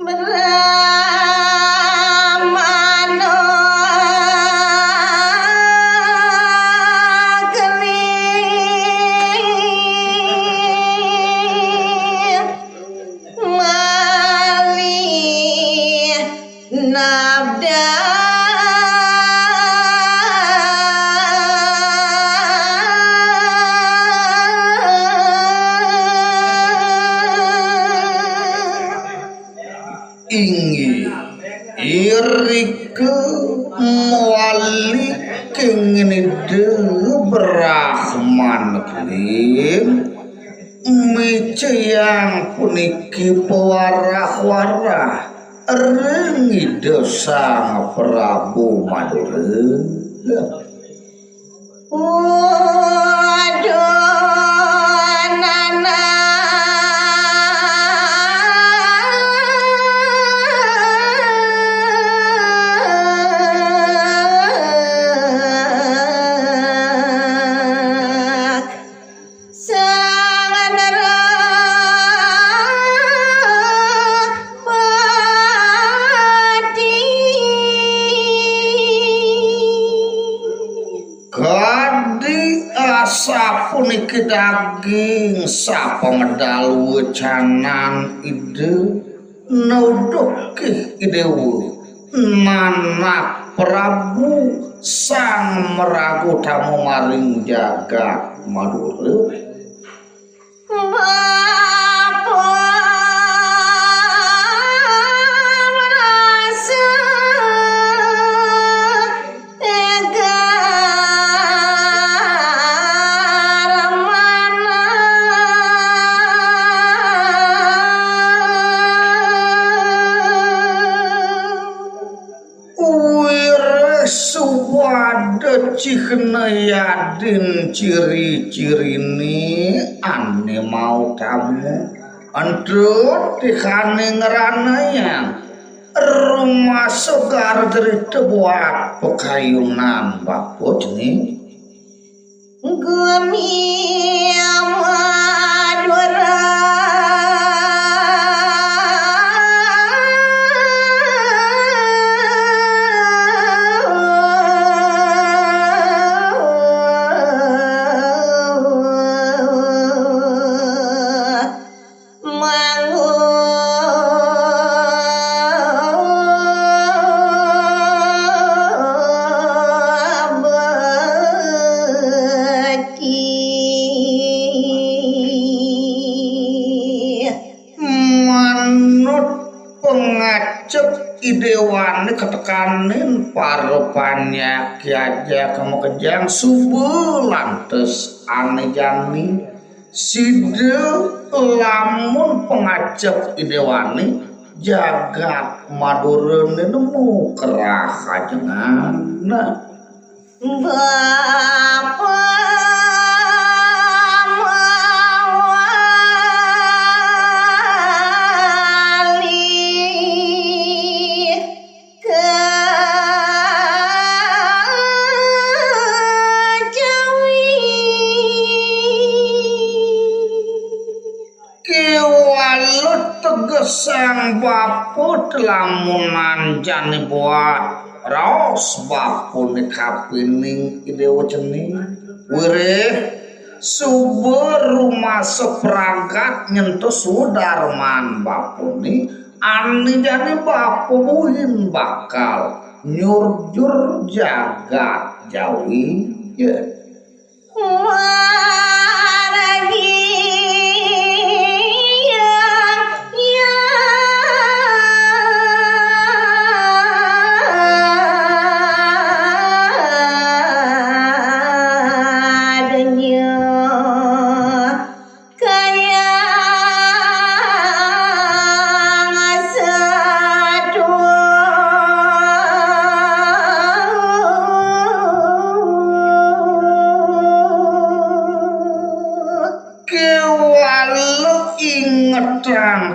Beramano kelir malih nabda ingi iriku muali kengenidu berahman kelim meceyang puniki pewarah-warah rengi dosang Prabu Madura. waduh nana Gadi asa puniki daging sapa medal wecanan ide naudokih idewu nanak Prabu sang meragu tamu maring jagat Madura. Suwada cikna yadin ciri-cirini ane mau kamu antut dikane ngeranaya rumah segar dari tebuat pekayunan bakut nih Gumi Madura idewan ketekanin parupannya kiaja kamu kejang subuh lantes ane jani side lamun pengacep idewani jagat Madura nemu kerah ajengan nah Bapak tegesang baput lamunan jani buat raos bapun kapining ide waceni wireh subur rumah sepragat nyentuh sudarman bapuni ani jani bapu buhin bakal nyurjur jagat jawi ya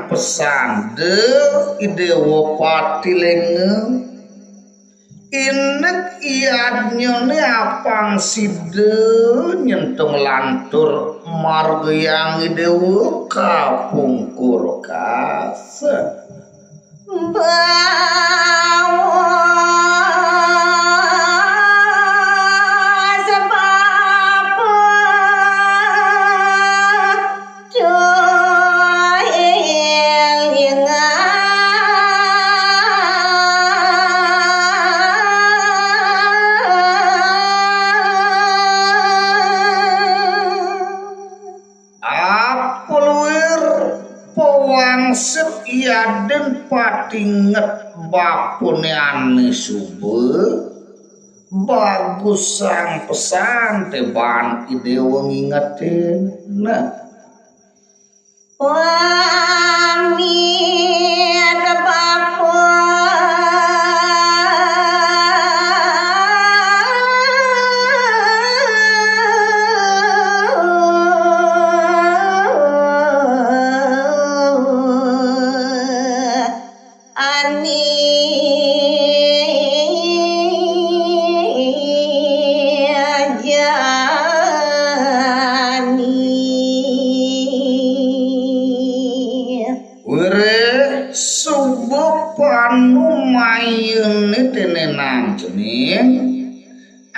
pesan de idewo pati lenge inek iadnya ne apang side nyentung lantur marga yang idewo kapungkur kase Wangsit yaden patinget bapune ane sube bagus sang pesan teban ide wong ingetin nah wami ada bapa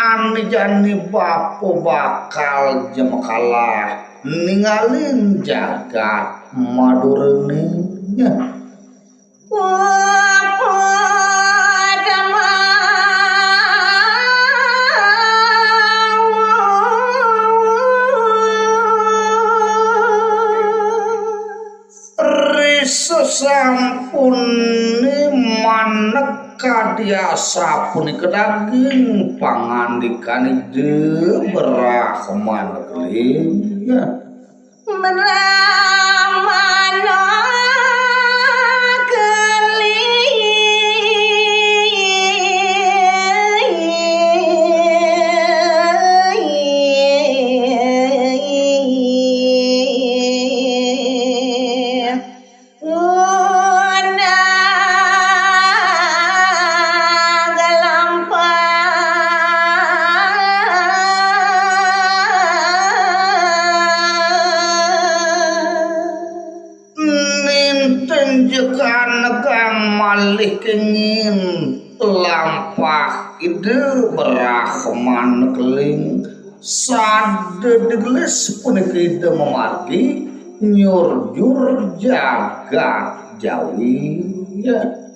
ane jani bapo bakal jemakalah ningalin jagat madurenya sampun maneka diasa puni kedaging pangandikan ide berahman keling meramano kengin lampah ide berahman keling sade degles pun ide memargi nyurjur jagat jawi ya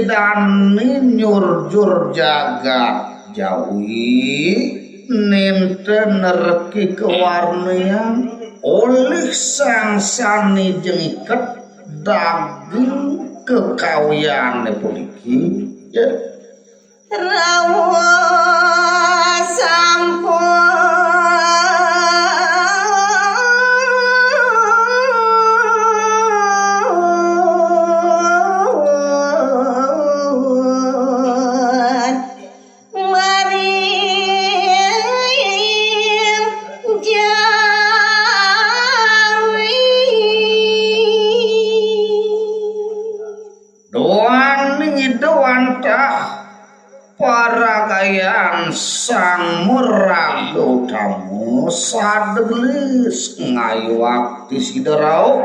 idani nyurjur jagat jawi nenten nereki kewarnian oleh sang sani jengiket daging kekawian puniki ya rawa sampun paragayan sang meraga utamu sadelis ngayuakti siderau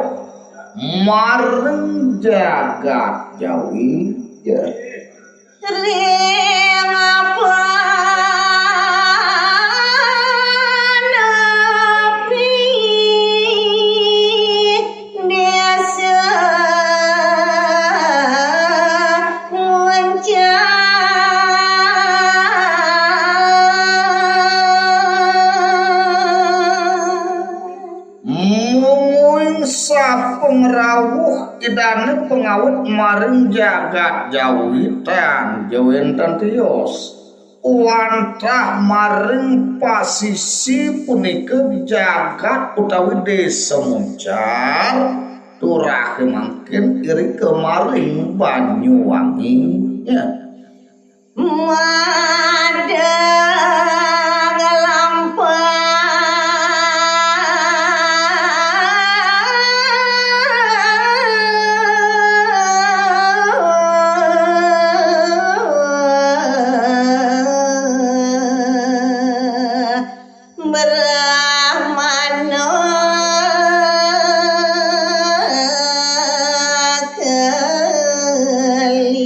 mareng jagat jawi ya ring apa pengrawuh idane pengawut maring jagat jawitan jawenten tios wantah maring pasisi punika jagat utawi desa Muncar turahe mangkin iri kemaring Banyuwangi ya madang lampah Brahmana keling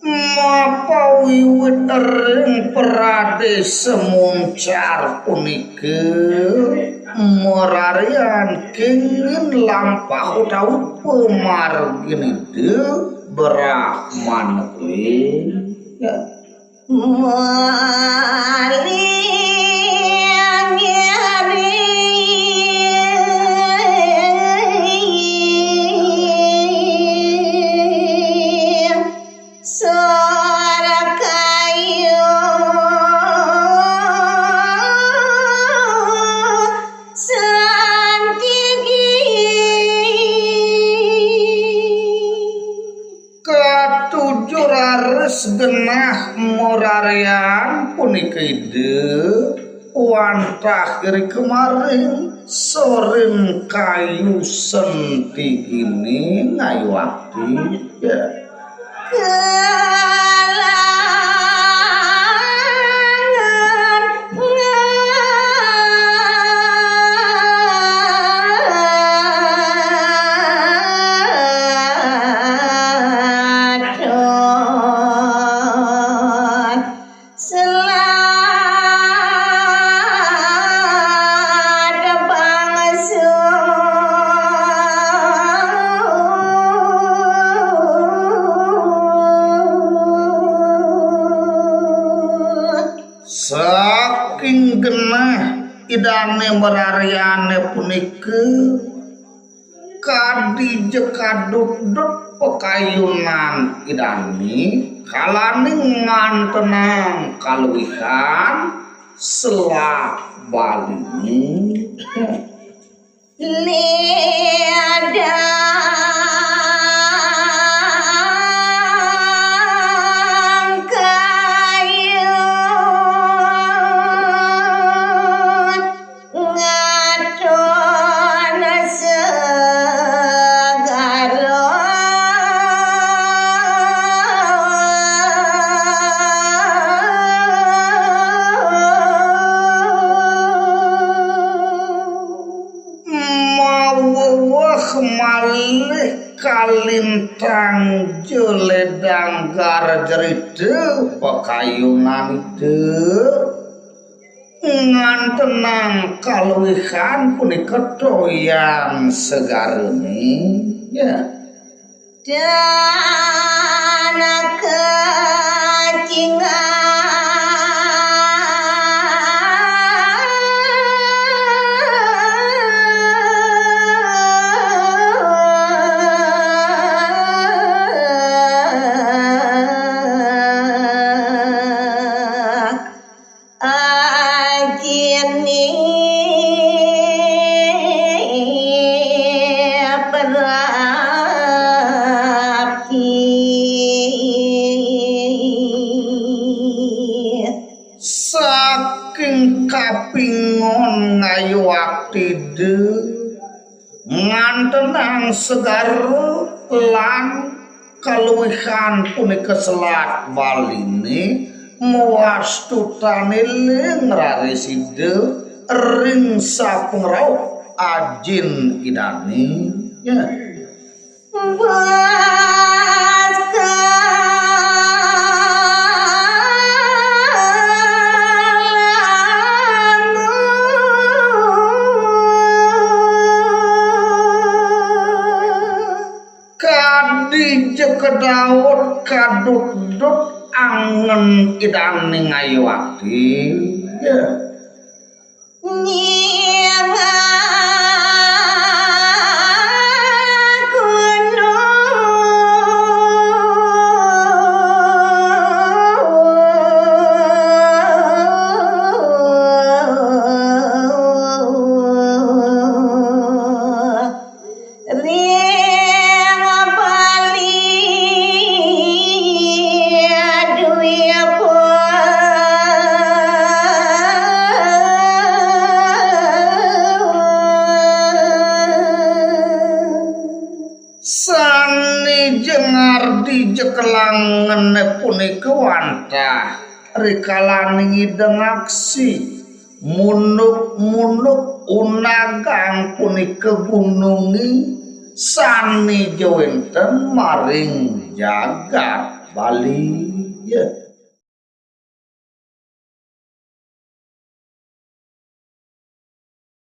mapa wiwit ring perade semuncar punike morarian kenging lampah utawi pemarginide Brahmana keling ya. maling ngiring suara kayu santigi Ketujuh rares genah morarian punika ide wantah kiri kemarin sorin kayu sentigini ngayuakti ya. kelangan ngadon selada bangsa Saking genah idane merariane punika kadije kadut-dut pekayunan idani kalaning ngantenang kaluwihan selak balini ledang kayu ngadon segara mawuh malih kalintang jeledang garjeride pekayunan ide ngantenang kaluwihan punika toyan segareni ya. dana ajini berapi Saking kapingon ngayuaktide ngantenang segar lan kaluwihan punika selat baline mawastutane ling rareside ring sapengrauh ajin idani ya. Kadije kedaut kadut-dut angen idane ngayuati ya. Ring bali punika wantah rikala ngideng aksi munuk-munuk unagang punika gunungi sani jawenten maring jagat Bali ya.